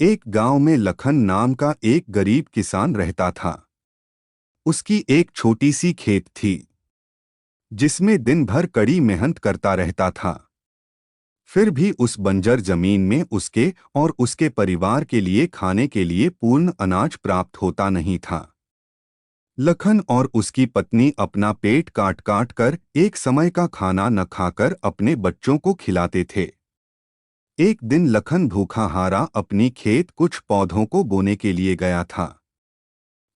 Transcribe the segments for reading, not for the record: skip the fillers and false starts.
एक गांव में लखन नाम का एक गरीब किसान रहता था। उसकी एक छोटी सी खेत थी जिसमें दिन भर कड़ी मेहनत करता रहता था। फिर भी उस बंजर जमीन में उसके और उसके परिवार के लिए खाने के लिए पूर्ण अनाज प्राप्त होता नहीं था। लखन और उसकी पत्नी अपना पेट काट काट कर एक समय का खाना न खाकर अपने बच्चों को खिलाते थे। एक दिन लखन भूखा हारा अपनी खेत कुछ पौधों को बोने के लिए गया था।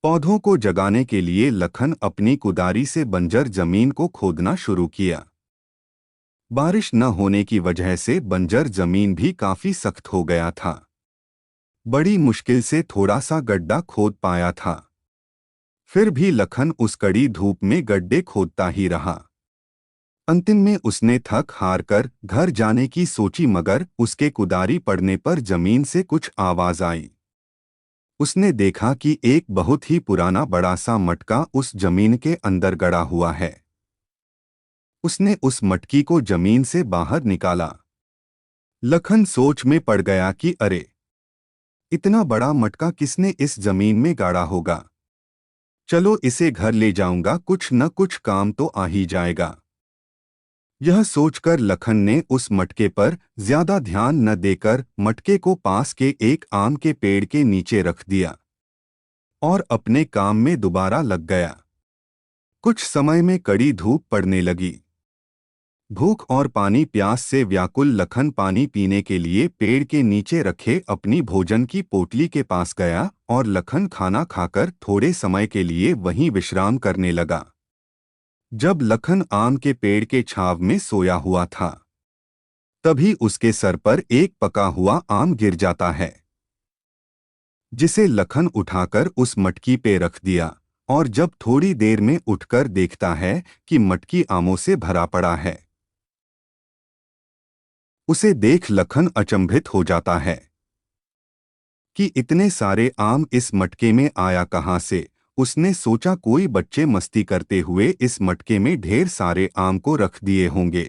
पौधों को जगाने के लिए लखन अपनी कुदारी से बंजर जमीन को खोदना शुरू किया। बारिश न होने की वजह से बंजर जमीन भी काफी सख्त हो गया था। बड़ी मुश्किल से थोड़ा सा गड्ढा खोद पाया था। फिर भी लखन उस कड़ी धूप में गड्ढे खोदता ही रहा। अंतिम में उसने थक हार कर घर जाने की सोची, मगर उसके कुदारी पड़ने पर जमीन से कुछ आवाज आई। उसने देखा कि एक बहुत ही पुराना बड़ा सा मटका उस जमीन के अंदर गड़ा हुआ है। उसने उस मटकी को जमीन से बाहर निकाला। लखन सोच में पड़ गया कि अरे, इतना बड़ा मटका किसने इस जमीन में गाड़ा होगा। चलो इसे घर ले जाऊंगा, कुछ न कुछ काम तो आ ही जाएगा। यह सोचकर लखन ने उस मटके पर ज्यादा ध्यान न देकर मटके को पास के एक आम के पेड़ के नीचे रख दिया और अपने काम में दोबारा लग गया। कुछ समय में कड़ी धूप पड़ने लगी। भूख और पानी प्यास से व्याकुल लखन पानी पीने के लिए पेड़ के नीचे रखे अपनी भोजन की पोटली के पास गया और लखन खाना खाकर थोड़े समय के लिए वहीं विश्राम करने लगा। जब लखन आम के पेड़ के छांव में सोया हुआ था, तभी उसके सर पर एक पका हुआ आम गिर जाता है, जिसे लखन उठाकर उस मटकी पे रख दिया। और जब थोड़ी देर में उठकर देखता है कि मटकी आमों से भरा पड़ा है, उसे देख लखन अचंभित हो जाता है कि इतने सारे आम इस मटके में आया कहाँ से। उसने सोचा कोई बच्चे मस्ती करते हुए इस मटके में ढेर सारे आम को रख दिए होंगे।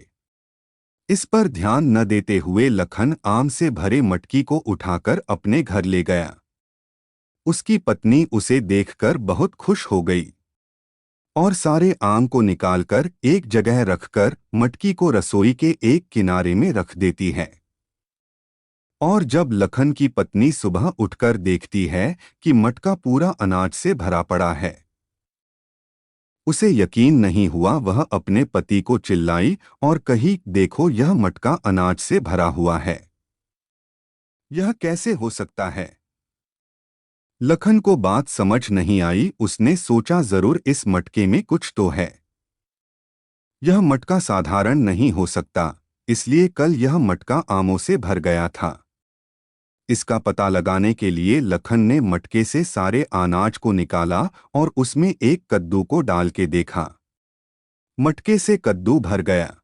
इस पर ध्यान न देते हुए लखन आम से भरे मटकी को उठाकर अपने घर ले गया। उसकी पत्नी उसे देखकर बहुत खुश हो गई और सारे आम को निकालकर एक जगह रखकर मटकी को रसोई के एक किनारे में रख देती है। और जब लखन की पत्नी सुबह उठकर देखती है कि मटका पूरा अनाज से भरा पड़ा है, उसे यकीन नहीं हुआ। वह अपने पति को चिल्लाई और कही, देखो यह मटका अनाज से भरा हुआ है, यह कैसे हो सकता है। लखन को बात समझ नहीं आई। उसने सोचा जरूर इस मटके में कुछ तो है, यह मटका साधारण नहीं हो सकता, इसलिए कल यह मटका आमों से भर गया था। इसका पता लगाने के लिए लखन ने मटके से सारे अनाज को निकाला और उसमें एक कद्दू को डाल के देखा। मटके से कद्दू भर गया।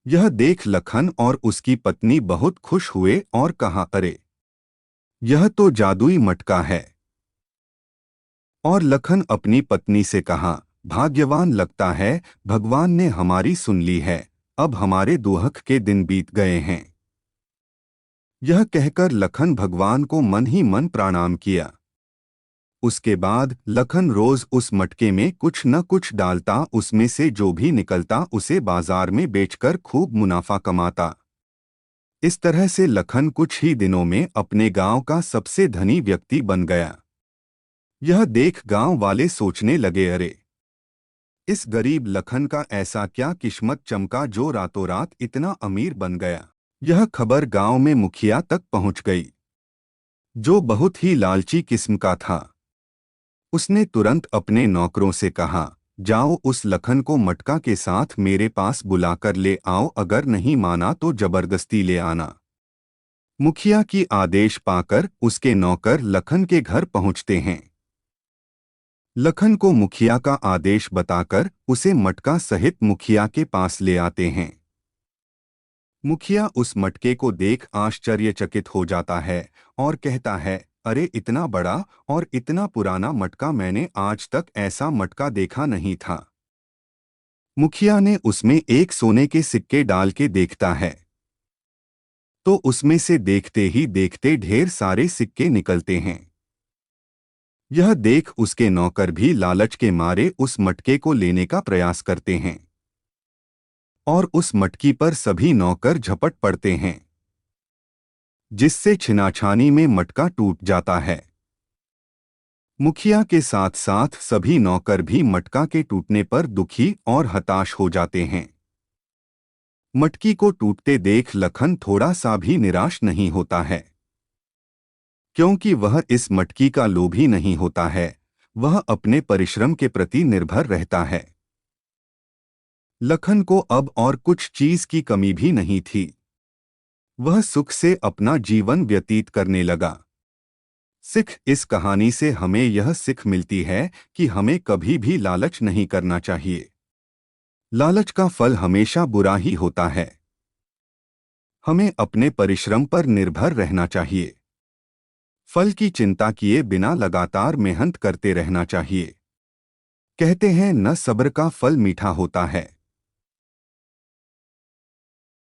यह देख लखन और उसकी पत्नी बहुत खुश हुए और कहा, अरे, यह तो जादुई मटका है। और लखन अपनी पत्नी से कहा, भाग्यवान लगता है, भगवान ने हमारी सुन ली है, अब हमारे दुहक के दिन बीत गए हैं। यह कहकर लखन भगवान को मन ही मन प्रणाम किया। उसके बाद लखन रोज उस मटके में कुछ न कुछ डालता, उसमें से जो भी निकलता उसे बाजार में बेचकर खूब मुनाफा कमाता। इस तरह से लखन कुछ ही दिनों में अपने गांव का सबसे धनी व्यक्ति बन गया। यह देख गांव वाले सोचने लगे, अरे, इस गरीब लखन का ऐसा क्या किस्मत चमका जो रातों रात इतना अमीर बन गया। यह खबर गांव में मुखिया तक पहुंच गई, जो बहुत ही लालची किस्म का था। उसने तुरंत अपने नौकरों से कहा, जाओ उस लखन को मटका के साथ मेरे पास बुलाकर ले आओ, अगर नहीं माना तो जबरदस्ती ले आना। मुखिया की आदेश पाकर उसके नौकर लखन के घर पहुंचते हैं। लखन को मुखिया का आदेश बताकर उसे मटका सहित मुखिया के पास ले आते हैं। मुखिया उस मटके को देख आश्चर्यचकित हो जाता है और कहता है, अरे, इतना बड़ा और इतना पुराना मटका, मैंने आज तक ऐसा मटका देखा नहीं था। मुखिया ने उसमें एक सोने के सिक्के डाल के देखता है। तो उसमें से देखते ही देखते ढेर सारे सिक्के निकलते हैं। यह देख उसके नौकर भी लालच के मारे उस मटके को लेने का प्रयास करते हैं और उस मटकी पर सभी नौकर झपट पड़ते हैं, जिससे छिनाछानी में मटका टूट जाता है। मुखिया के साथ साथ सभी नौकर भी मटका के टूटने पर दुखी और हताश हो जाते हैं। मटकी को टूटते देख लखन थोड़ा सा भी निराश नहीं होता है, क्योंकि वह इस मटकी का लोभी नहीं होता है, वह अपने परिश्रम के प्रति निर्भर रहता है। लखन को अब और कुछ चीज की कमी भी नहीं थी। वह सुख से अपना जीवन व्यतीत करने लगा। सिख इस कहानी से हमें यह सीख मिलती है कि हमें कभी भी लालच नहीं करना चाहिए। लालच का फल हमेशा बुरा ही होता है। हमें अपने परिश्रम पर निर्भर रहना चाहिए। फल की चिंता किए बिना लगातार मेहनत करते रहना चाहिए। कहते हैं न सब्र का फल मीठा होता है।